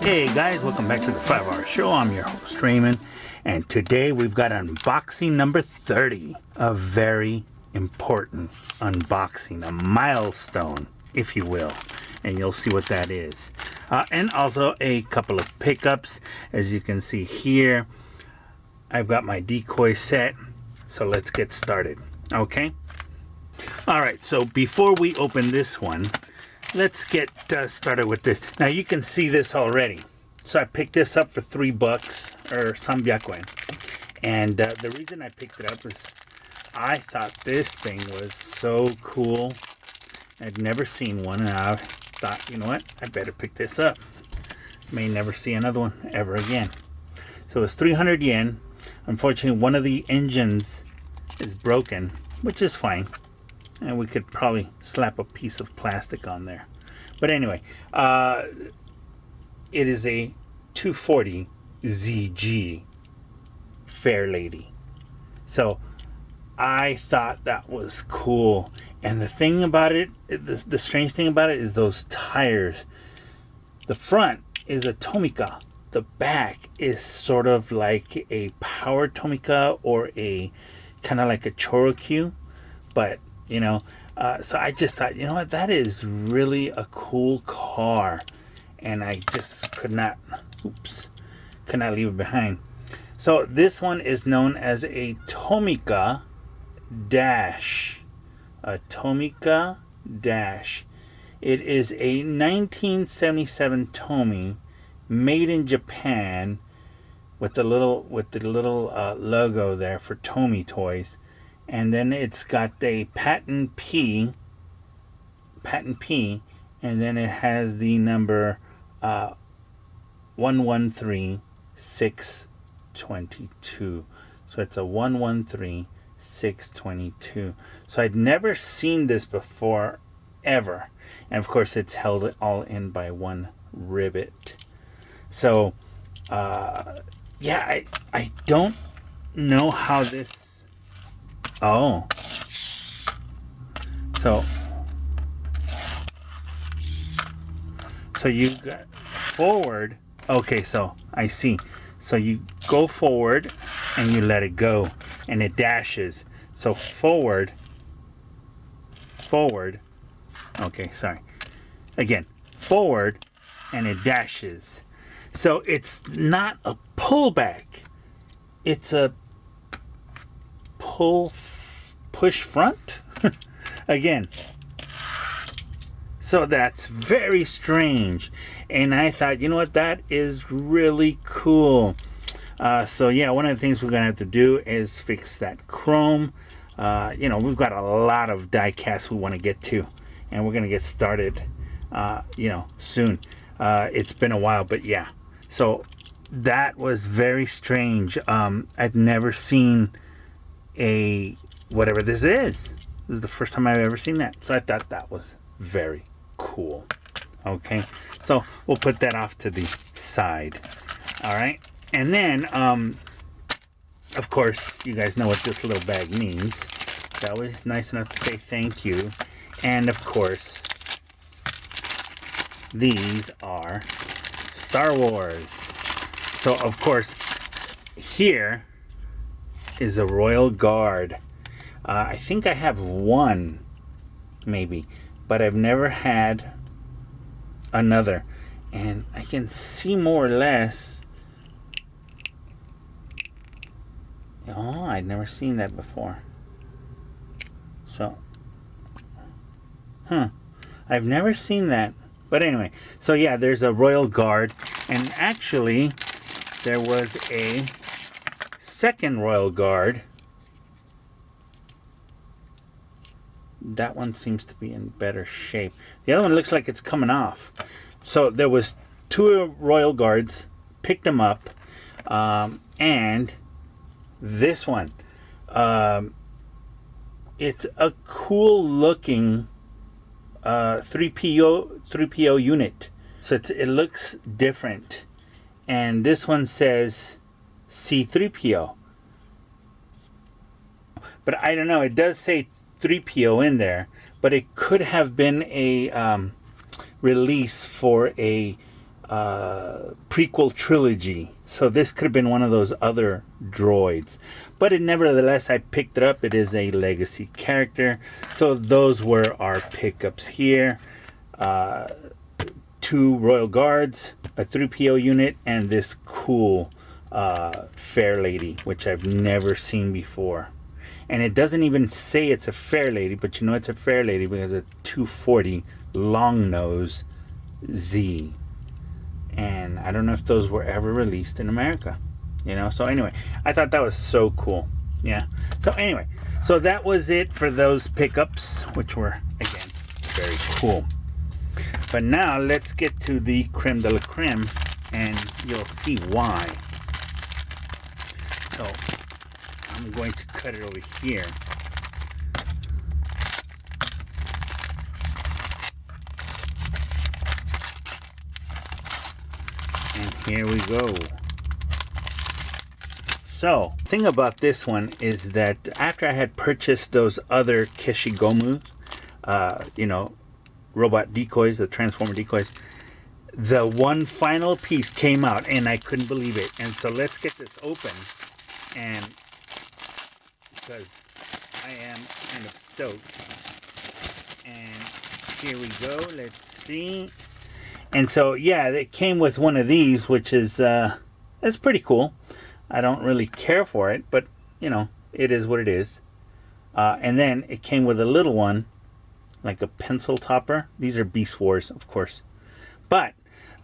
Hey guys, welcome back to the 5-Hour Show. I'm your host Raymond, and today we've got unboxing number 30. A very important unboxing, a milestone, if you will, and you'll see what that is. And also a couple of pickups. As you can see here, I've got my decoy set, so let's get started. Okay? Alright, so before we open this one, let's get started with this. Now you can see this already. So I picked this up for $3 or sambiakuen. And the reason I picked it up is I thought this thing was so cool. I'd never seen one, and I thought, you know what, I better pick this up. May never see another one ever again. So it's 300 yen. Unfortunately, one of the engines is broken, which is fine. And we could probably slap a piece of plastic on there. But anyway, it is a 240 ZG Fair Lady. So I thought that was cool. And the thing about it, the strange thing about it is those tires. The front is a Tomica. The back is sort of like a power Tomica or a kind of like a Chorokyu. But you know, so I just thought, you know what, that is really a cool car, and I just could not leave it behind. So this one is known as a Tomica Dash. A Tomica Dash. It is a 1977 Tomy, made in Japan, with the little logo there for Tomy Toys. And then it's got a patent P, and then it has the number 113622. So it's a 113622. So I'd never seen this before, ever. And of course, it's held all in by one rivet. So, yeah, I don't know how this. Oh, so you got forward. Okay, so I see. So you go forward and you let it go, and it dashes. So forward. Okay, sorry. Again, forward, and it dashes. So it's not a pullback. It's a push front again. So that's very strange, and I thought, you know what, that is really cool. So yeah, one of the things we're gonna have to do is fix that chrome. You know, we've got a lot of die casts we want to get to, and we're gonna get started you know, soon. It's been a while, but yeah, so that was very strange. I've never seen a whatever this is. This is the first time I've ever seen that. So I thought that was very cool. Okay, so we'll put that off to the side. All right, and then of course, you guys know what this little bag means. That was nice enough to say thank you. And of course, these are Star Wars. So of course, here is a Royal Guard. I think I have one, maybe, but I've never had another. And I can see more or less. Oh, I'd never seen that before. So, I've never seen that. But anyway, so yeah, there's a Royal Guard. And actually, there was a second Royal Guard. That one seems to be in better shape. The other one looks like it's coming off. So there was two Royal Guards, picked them up, and this one. It's a cool looking 3PO unit. So it looks different. And this one says C3PO. But I don't know, it does say 3PO in there, but it could have been a release for a prequel trilogy. So this could have been one of those other droids. But nevertheless, I picked it up. It is a legacy character. So those were our pickups here. 2 Royal Guards, a 3PO unit, and this cool Fair Lady, which I've never seen before. And it doesn't even say it's a Fair Lady, but you know it's a Fair Lady because it's a 240 long nose Z. And I don't know if those were ever released in America, you know. So anyway, I thought that was so cool. Yeah. So anyway, so that was it for those pickups, which were, again, very cool. But now let's get to the creme de la creme, and you'll see why. So I'm going to cut it over here. And here we go. So, the thing about this one is that after I had purchased those other Keshigomus, you know, robot decoys, the transformer decoys, the one final piece came out and I couldn't believe it. And so let's get this open, and because I am kind of stoked. And here we go. Let's see. And so yeah, it came with one of these, which is it's pretty cool. I don't really care for it, but you know, it is what it is. And then it came with a little one, like a pencil topper. These are Beast Wars, of course. But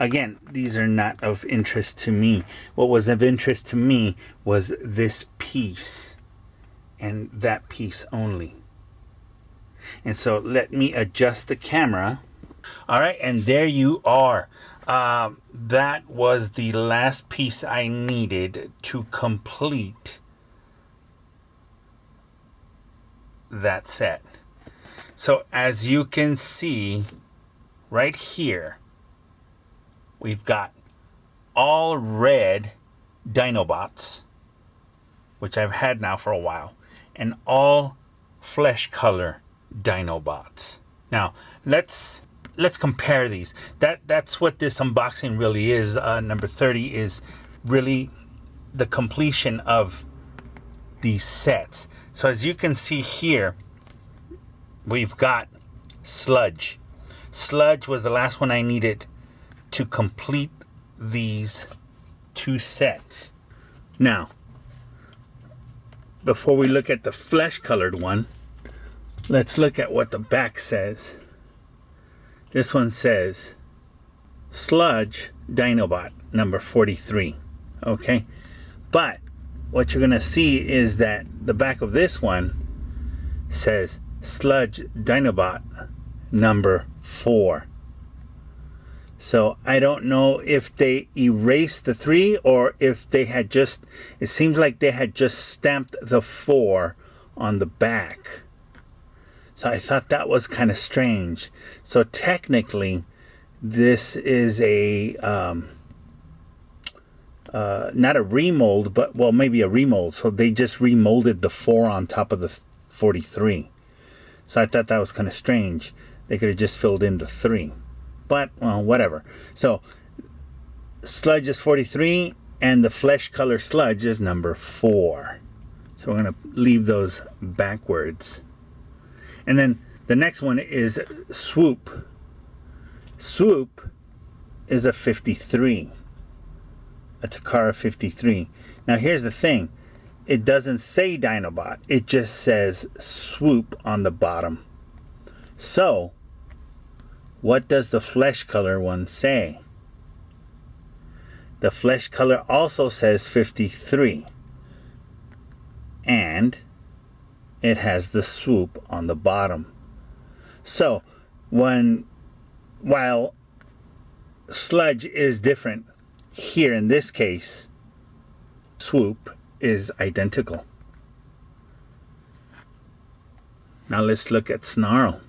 again, these are not of interest to me. What was of interest to me was this piece and that piece only. And so let me adjust the camera. All right, and there you are. That was the last piece I needed to complete that set. So as you can see right here, we've got all red Dinobots, which I've had now for a while, and all flesh color Dinobots. Now let's compare these. That's what this unboxing really is. Number 30 is really the completion of these sets. So as you can see here, we've got Sludge. Sludge was the last one I needed to complete these 2 sets. Now, before we look at the flesh colored one, let's look at what the back says. This one says Sludge Dinobot number 43. Okay, but what you're gonna see is that the back of this one says Sludge Dinobot number 4. So I don't know if they erased the 3 or if they had just, it seems like they had just stamped the 4 on the back. So I thought that was kind of strange. So technically, this is a not a remold, but well, maybe a remold. So they just remolded the 4 on top of the 43. So I thought that was kind of strange. They could have just filled in the 3, but well, whatever. So Sludge is 43, and the flesh color Sludge is number 4. So we're gonna leave those backwards. And then the next one is Swoop. Swoop is a 53, a Takara 53. Now here's the thing. It doesn't say Dinobot. It just says Swoop on the bottom. So, what does the flesh color one say? The flesh color also says 53. And it has the Swoop on the bottom. So, while Sludge is different, here in this case, Swoop is identical. Now let's look at Snarl.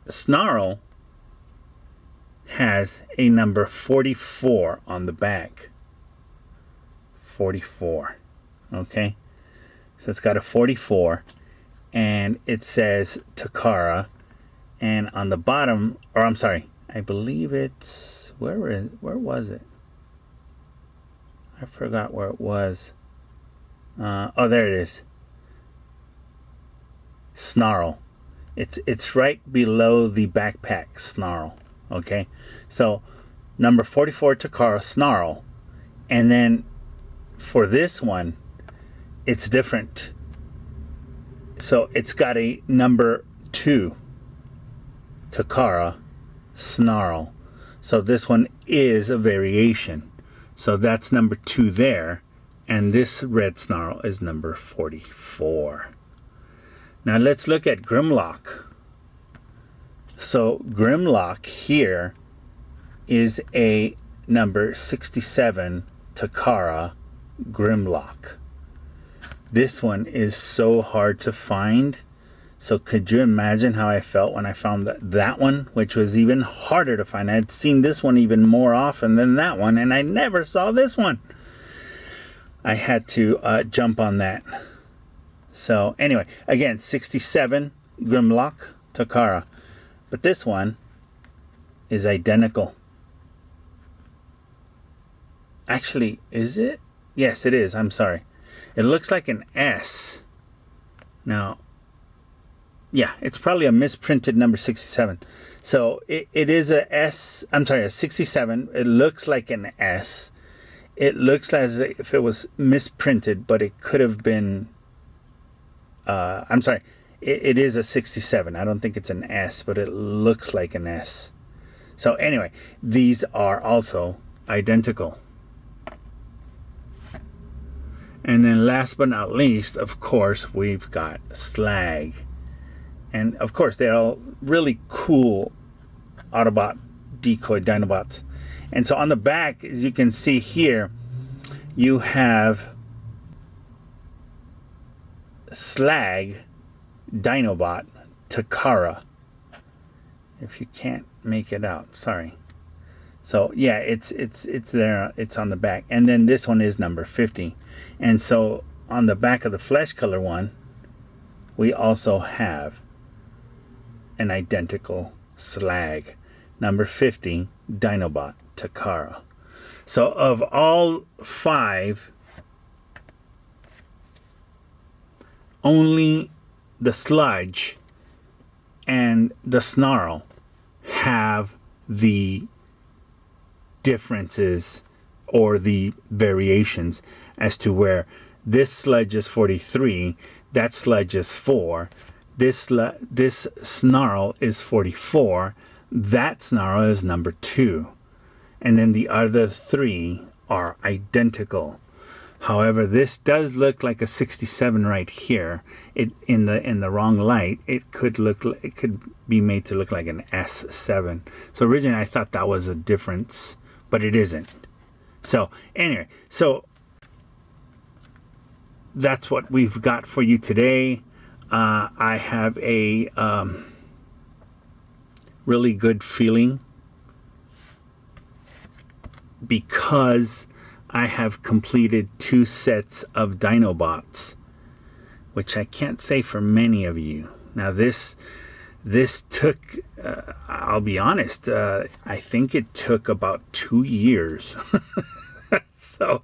Snarl has a number 44 on the back. 44. Okay, so it's got a 44, and it says Takara, and on the bottom, or I'm sorry, I believe it's, where was it? I forgot where it was. Oh, there it is. Snarl. It's right below the backpack Snarl. Okay, so number 44 Takara Snarl, and then for this one, it's different. So it's got a number 2 Takara Snarl. So this one is a variation. So that's number 2 there, and this red Snarl is number 44. Now let's look at Grimlock. So Grimlock here is a number 67 Takara Grimlock. This one is so hard to find. So could you imagine how I felt when I found that one, which was even harder to find? I had seen this one even more often than that one, and I never saw this one. I had to jump on that. So anyway, again, 67 Grimlock Takara. But this one is identical. Actually, is it? Yes, it is. I'm sorry. It looks like an S. Now, yeah, it's probably a misprinted number 67. So it is a S. I'm sorry, a 67. It looks like an S. It looks as if it was misprinted, but it could have been... I'm sorry, it is a 67. I don't think it's an S, but it looks like an S. So anyway, these are also identical. And then last but not least, of course, we've got Slag. And of course, they're all really cool Autobot decoy Dinobots. And so on the back, as you can see here, you have Slag Dinobot Takara. If you can't make it out, sorry. So yeah, it's there. It's on the back, and then this one is number 50. And so on the back of the flesh color one, we also have an identical Slag number 50 Dinobot Takara. So of all 5, only the Sludge and the Snarl have the differences or the variations as to where this Sludge is 43, that Sludge is 4, this Snarl is 44, that Snarl is number 2, and then the other 3 are identical. However, this does look like a 67 right here. It in the wrong light, it could be made to look like an S7. So originally I thought that was a difference, but it isn't. So anyway, so that's what we've got for you today. I have a really good feeling because I have completed 2 sets of Dinobots, which I can't say for many of you. Now this took, I'll be honest, I think it took about 2 years. So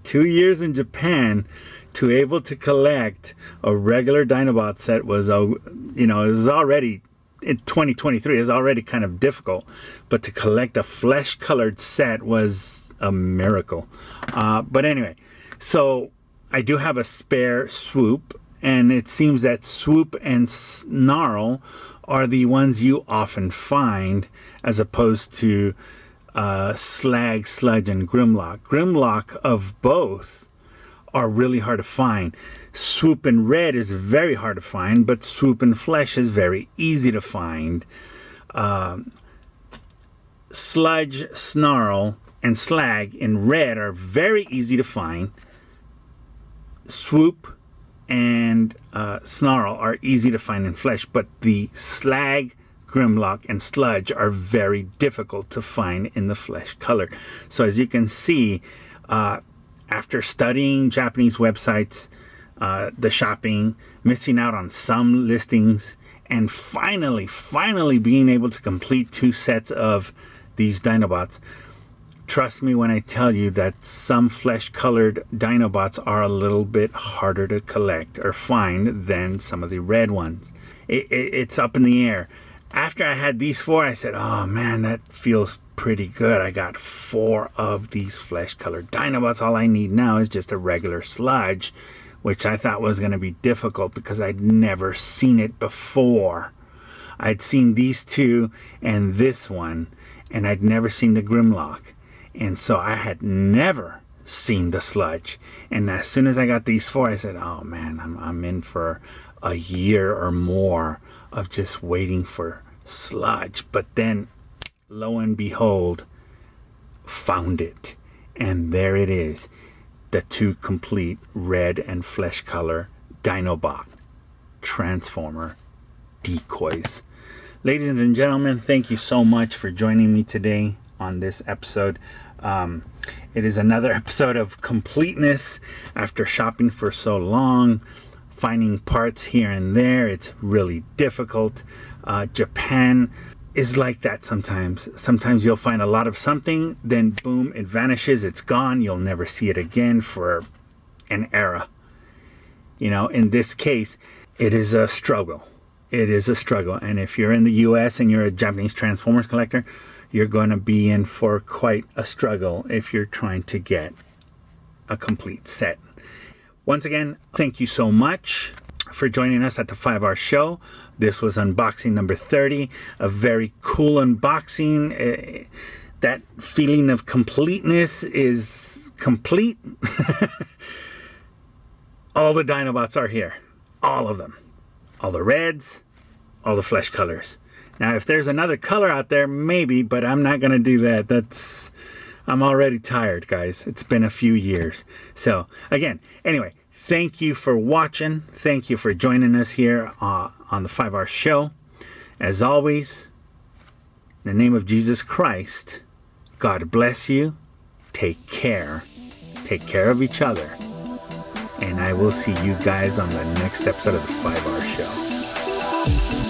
2 years in Japan to able to collect a regular Dinobot set was, it was already, in 2023 is already kind of difficult, but to collect a flesh colored set was a miracle. But anyway, so I do have a spare Swoop, and it seems that Swoop and Snarl are the ones you often find as opposed to Slag, Sludge, and Grimlock. Grimlock of both are really hard to find. Swoop in red is very hard to find, but Swoop in flesh is very easy to find. Sludge, Snarl, and Slag in red are very easy to find. Swoop and Snarl are easy to find in flesh, but the Slag, Grimlock, and Sludge are very difficult to find in the flesh color. So as you can see, after studying Japanese websites, the shopping, missing out on some listings, And finally being able to complete 2 sets of these Dinobots. Trust me when I tell you that some flesh-colored Dinobots are a little bit harder to collect or find than some of the red ones. It's up in the air. After I had these 4, I said, oh man, that feels pretty good. I got 4 of these flesh-colored Dinobots. All I need now is just a regular sludge, which I thought was going to be difficult because I'd never seen it before. I'd seen these 2 and this one, and I'd never seen the Grimlock. And so I had never seen the sludge. And as soon as I got these 4, I said, oh man, I'm in for a year or more of just waiting for sludge. But then, lo and behold, found it. And there it is. The 2 complete red and flesh color Dinobot Transformer decoys. Ladies and gentlemen, thank you so much for joining me today on this episode. It is another episode of completeness after shopping for so long, finding parts here and there. It's really difficult. Japan is like that sometimes. Sometimes you'll find a lot of something, then boom, it vanishes, it's gone. You'll never see it again for an era. You know, in this case, it is a struggle. It is a struggle. And if you're in the US and you're a Japanese Transformers collector, you're going to be in for quite a struggle if you're trying to get a complete set. Once again, thank you so much for joining us at the 5-Hour Show. This was unboxing number 30, a very cool unboxing. That feeling of completeness is complete. All the Dinobots are here. All of them. All the reds, all the flesh colors. Now, if there's another color out there, maybe, but I'm not going to do that. I'm already tired, guys. It's been a few years. So, again, anyway, thank you for watching. Thank you for joining us here on the 5-Hour Show. As always, in the name of Jesus Christ, God bless you. Take care. Take care of each other. And I will see you guys on the next episode of the 5-Hour Show.